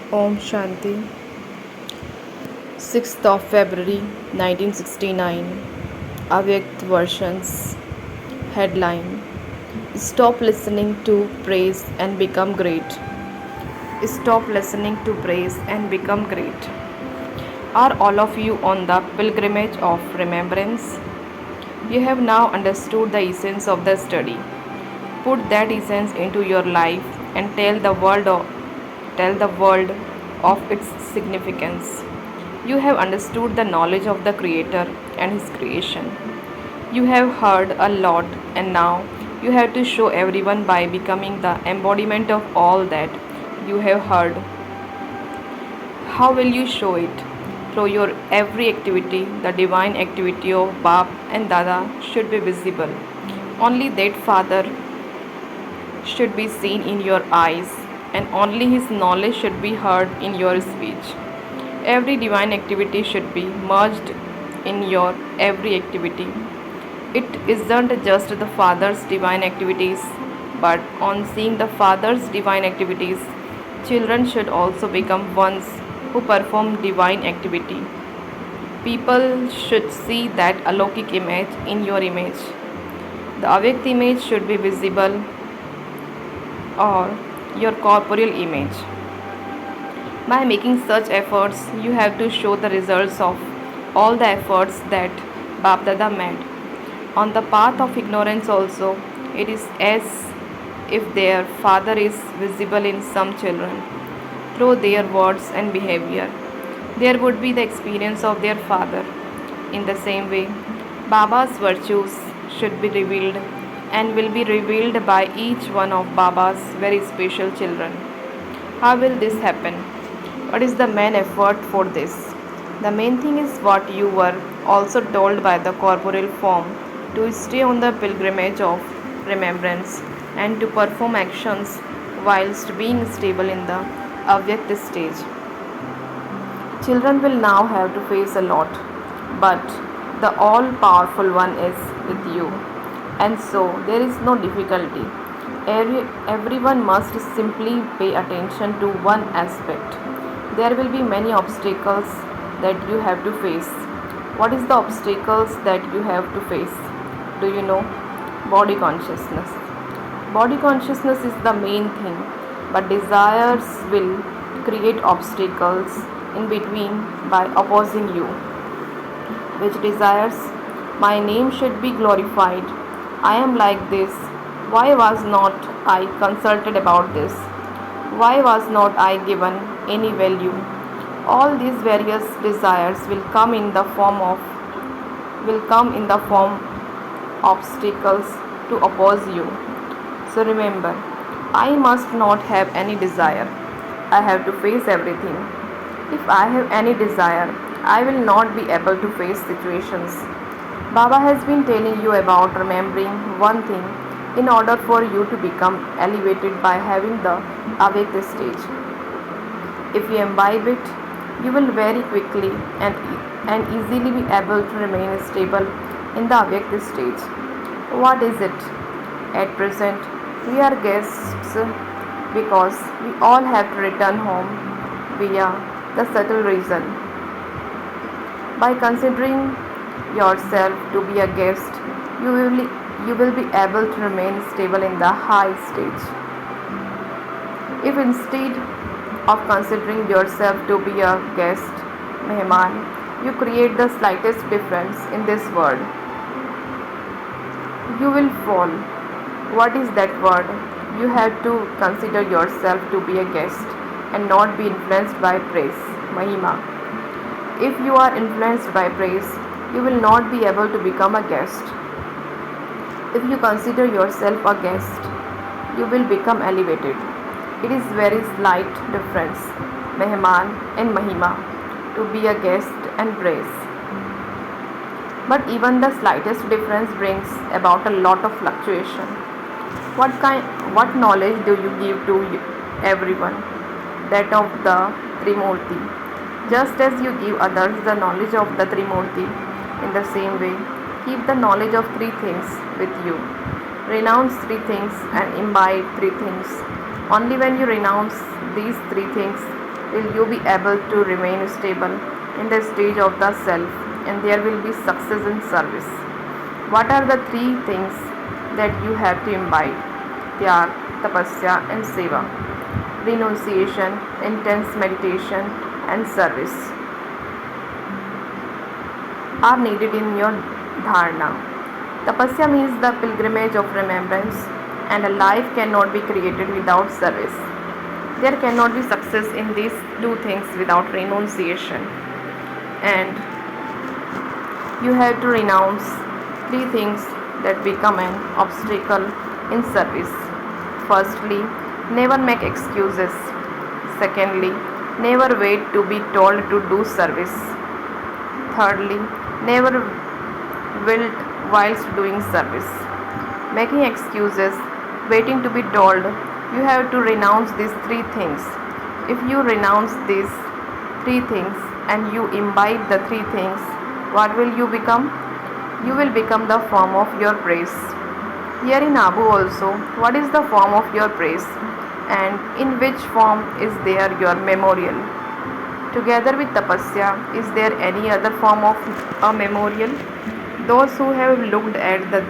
Om Shanti. 6th of February 1969. Avyakt versions. Headline: Stop listening to praise and become great. Stop listening to praise and become great. Are all of you on the pilgrimage of remembrance? You have now understood the essence of the study. Put that essence into your life and tell the world of its significance. You have understood the knowledge of the Creator and His creation. You have heard a lot, and now you have to show everyone by becoming the embodiment of all that you have heard. How will you show it? Through your every activity, the divine activity of Bap and Dada should be visible. Only that Father should be seen in your eyes, and only His knowledge should be heard in your speech. Every divine activity should be merged in your every activity. It isn't just the Father's divine activities, but on seeing the Father's divine activities, children should also become ones who perform divine activity. People should see that alokik image in your image. The Avyakt image should be visible, or your corporeal image. By making such efforts, you have to show the results of all the efforts that Bap Dada made. On the path of ignorance also, it is as if their father is visible in some children through their words and behavior. There would be the experience of their father. In the same way, Baba's virtues should be revealed and will be revealed by each one of Baba's very special children. How will this happen? What is the main effort for this? The main thing is what you were also told by the corporeal form, to stay on the pilgrimage of remembrance and to perform actions whilst being stable in the Avyakt stage. Children will now have to face a lot, but the all powerful one is with you, and so there is no difficulty. Everyone must simply pay attention to one aspect. There will be many obstacles that you have to face. What is the obstacles that you have to face? Do you know? Body consciousness. Body consciousness is the main thing, but desires will create obstacles in between by opposing you. Which desires? My name should be glorified. I am like this. Why was not I consulted about this? Why was not I given any value? All these various desires will come in the form obstacles to oppose you. So remember, I must not have any desire. I have to face everything. If I have any desire, I will not be able to face situations. Baba has been telling you about remembering one thing in order for you to become elevated by having the Avyakt stage. If you imbibe it, you will very quickly and easily be able to remain stable in the Avyakt stage. What is it? At present, we are guests because we all have to return home via the subtle reason. By considering yourself to be a guest, you will be able to remain stable in the high stage. If instead of considering yourself to be a guest, mehman, you create the slightest difference in this world, you will fall. What is that word? You have to consider yourself to be a guest and not be influenced by praise, mahima. If you are influenced by praise, you will not be able to become a guest. If you consider yourself a guest, you will become elevated. It is very slight difference, mehman and mahima, to be a guest and praise. But even the slightest difference brings about a lot of fluctuation. What knowledge do you give to everyone? That of the Trimurti. Just as you give others the knowledge of the Trimurti, in the same way, keep the knowledge of three things with you. Renounce three things and imbibe three things. Only when you renounce these three things will you be able to remain stable in the stage of the self, and there will be success in service. What are the three things that you have to imbibe? Tyag, tapasya, and seva. Renunciation, intense meditation, and service are needed in your dharana. Tapasya means the pilgrimage of remembrance, and a life cannot be created without service. There cannot be success in these two things without renunciation. And you have to renounce three things that become an obstacle in service. Firstly, never make excuses. Secondly, never wait to be told to do service. Thirdly, never wilt whilst doing service. Making excuses, waiting to be told, you have to renounce these three things. If you renounce these three things and you imbibe the three things, what will you become? You will become the form of your praise. Here in Abu also, what is the form of your praise? And in which form is there your memorial? Together with tapasya, is there any other form of a memorial? Those who have looked at the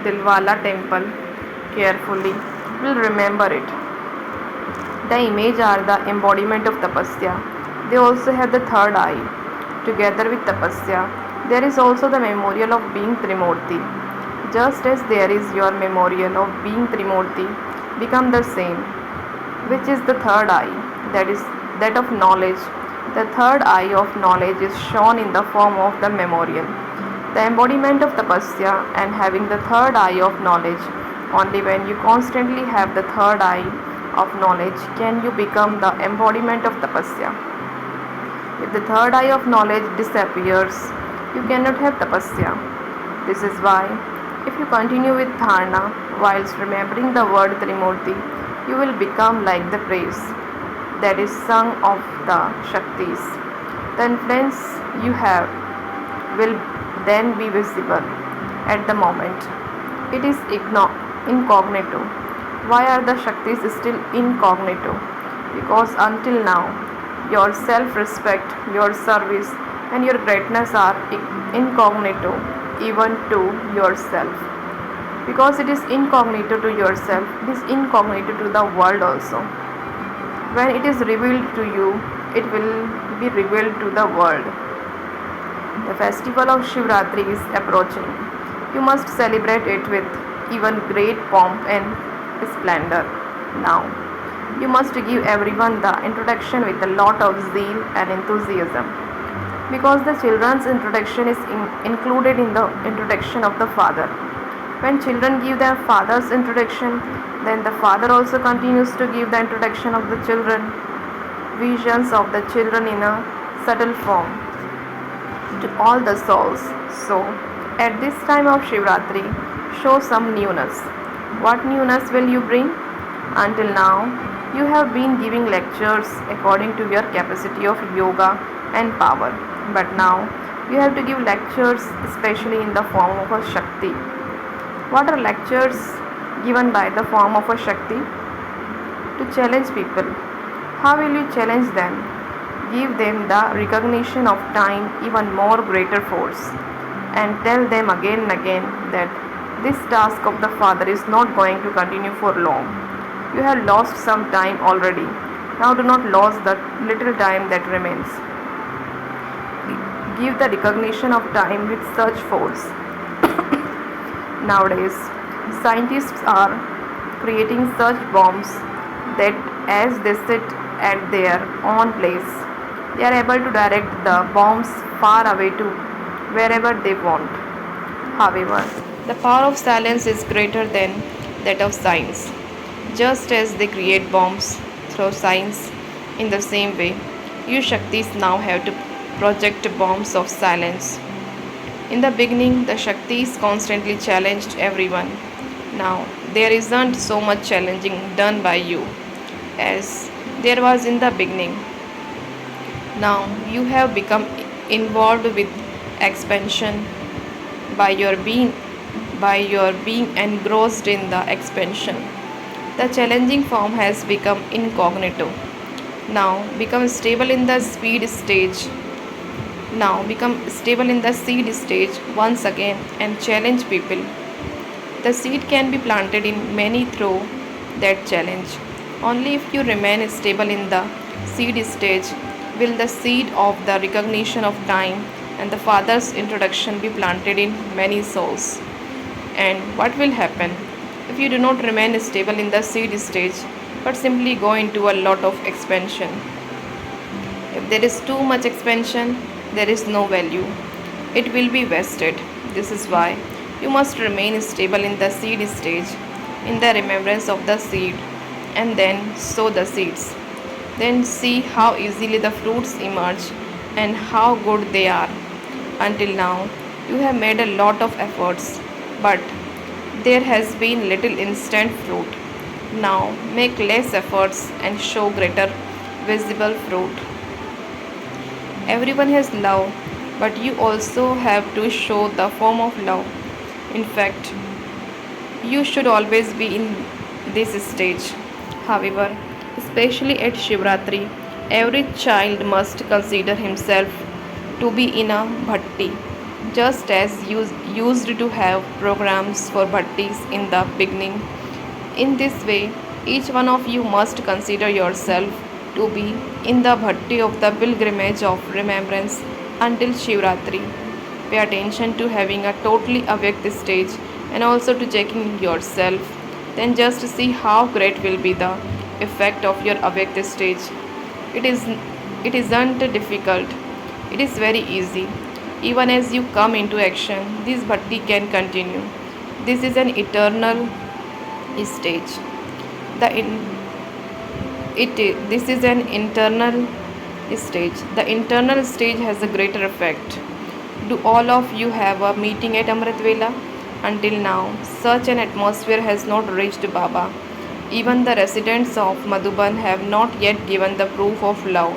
Dilwala temple carefully will remember it. The image are the embodiment of tapasya. They also have the third eye. Together with tapasya, there is also the memorial of being Trimurti. Just as there is your memorial of being Trimurti, become the same, which is the third eye, that is that of knowledge. The third eye of knowledge is shown in the form of the memorial. The embodiment of tapasya and having the third eye of knowledge. Only when you constantly have the third eye of knowledge can you become the embodiment of tapasya. If the third eye of knowledge disappears, you cannot have tapasya. This is why, if you continue with dharana whilst remembering the word Trimurti, you will become like the praise that is sung of the Shaktis. The influence you have will then be visible at the moment. It is incognito. Why are the Shaktis still incognito? Because until now, your self-respect, your service, and your greatness are incognito even to yourself. Because it is incognito to yourself, it is incognito to the world also. When it is revealed to you, it will be revealed to the world. The festival of Shivratri is approaching. You must celebrate it with even great pomp and splendor. Now, you must give everyone the introduction with a lot of zeal and enthusiasm. Because the children's introduction is included in the introduction of the father. When children give their father's introduction, then the father also continues to give the introduction of the children, visions of the children in a subtle form to all the souls. So, at this time of Shivratri, show some newness. What newness will you bring? Until now, you have been giving lectures according to your capacity of yoga and power. But now, you have to give lectures especially in the form of a Shakti. What are lectures given by the form of a Shakti? To challenge people. How will you challenge them? Give them the recognition of time even more greater force, and tell them again and again that this task of the Father is not going to continue for long. You have lost some time already. Now do not lose the little time that remains. Give the recognition of time with such force. Nowadays, scientists are creating such bombs that as they sit at their own place, they are able to direct the bombs far away to wherever they want. However, the power of silence is greater than that of science. Just as they create bombs through science, in the same way, you Shaktis now have to project bombs of silence. In the beginning, the Shaktis constantly challenged everyone. Now, there isn't so much challenging done by you as there was in the beginning. Now, you have become involved with expansion by your being engrossed in the expansion. The challenging form has become incognito. Now become stable in the speed stage. Now become stable in the seed stage once again and challenge people. The seed can be planted in many through that challenge. Only if you remain stable in the seed stage will the seed of the recognition of time and the Father's introduction be planted in many souls. And what will happen if you do not remain stable in the seed stage but simply go into a lot of expansion? If there is too much expansion, there is no value. It will be wasted. This is why you must remain stable in the seed stage, in the remembrance of the seed, and then sow the seeds. Then see how easily the fruits emerge and how good they are. Until now, you have made a lot of efforts, but there has been little instant fruit. Now make less efforts and show greater visible fruit. Everyone has love, but you also have to show the form of love. In fact, you should always be in this stage. However, especially at Shivratri, every child must consider himself to be in a bhatti, just as you used to have programs for bhattis in the beginning. In this way, each one of you must consider yourself to be in the bhatti of the pilgrimage of remembrance until Shivratri. Pay attention to having a totally avyakt stage and also to checking yourself. Then just see how great will be the effect of your avyakt stage. It is it isn't difficult. It is very easy. Even as you come into action, this bhatti can continue. This is an eternal stage. The in, it this is an internal stage. The internal stage has a greater effect. Do all of you have a meeting at Amrit Vela? Until now, such an atmosphere has not reached Baba. Even the residents of Madhuban have not yet given the proof of love.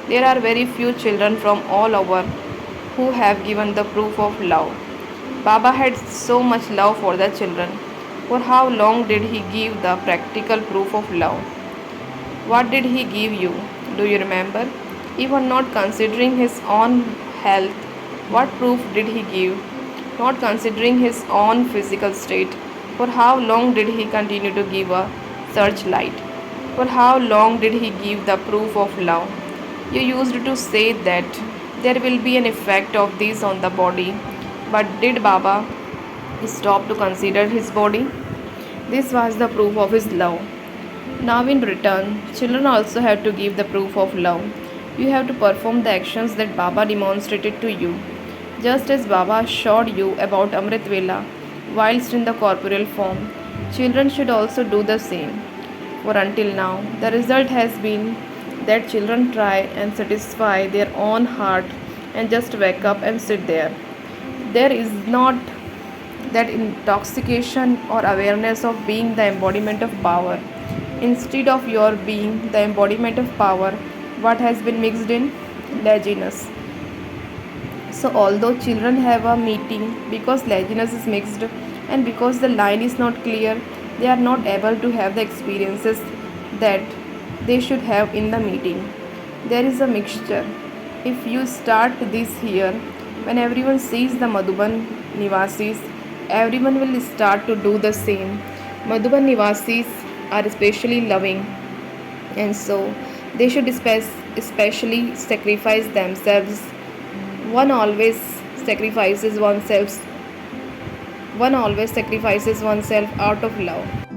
There are very few children from all over who have given the proof of love. Baba had so much love for the children. For how long did he give the practical proof of love? What did he give you? Do you remember? Even not considering his own health, what proof did he give? Not considering his own physical state, for how long did he continue to give a searchlight? For how long did he give the proof of love? You used to say that there will be an effect of this on the body, but did Baba stop to consider his body? This was the proof of his love. Now, in return, children also have to give the proof of love. You have to perform the actions that Baba demonstrated to you. Just as Baba assured you about Amrit Vela whilst in the corporeal form, children should also do the same. For until now, the result has been that children try and satisfy their own heart and just wake up and sit there. There is not that intoxication or awareness of being the embodiment of power. Instead of your being the embodiment of power, what has been mixed in? Laziness. So, although children have a meeting because laziness is mixed and because the line is not clear, they are not able to have the experiences that they should have in the meeting. There is a mixture. If you start this here, when everyone sees the Madhuban Nivasis, everyone will start to do the same. Madhuban Nivasis are especially loving, and so they should especially sacrifice themselves. One always sacrifices oneself. One always sacrifices oneself out of love.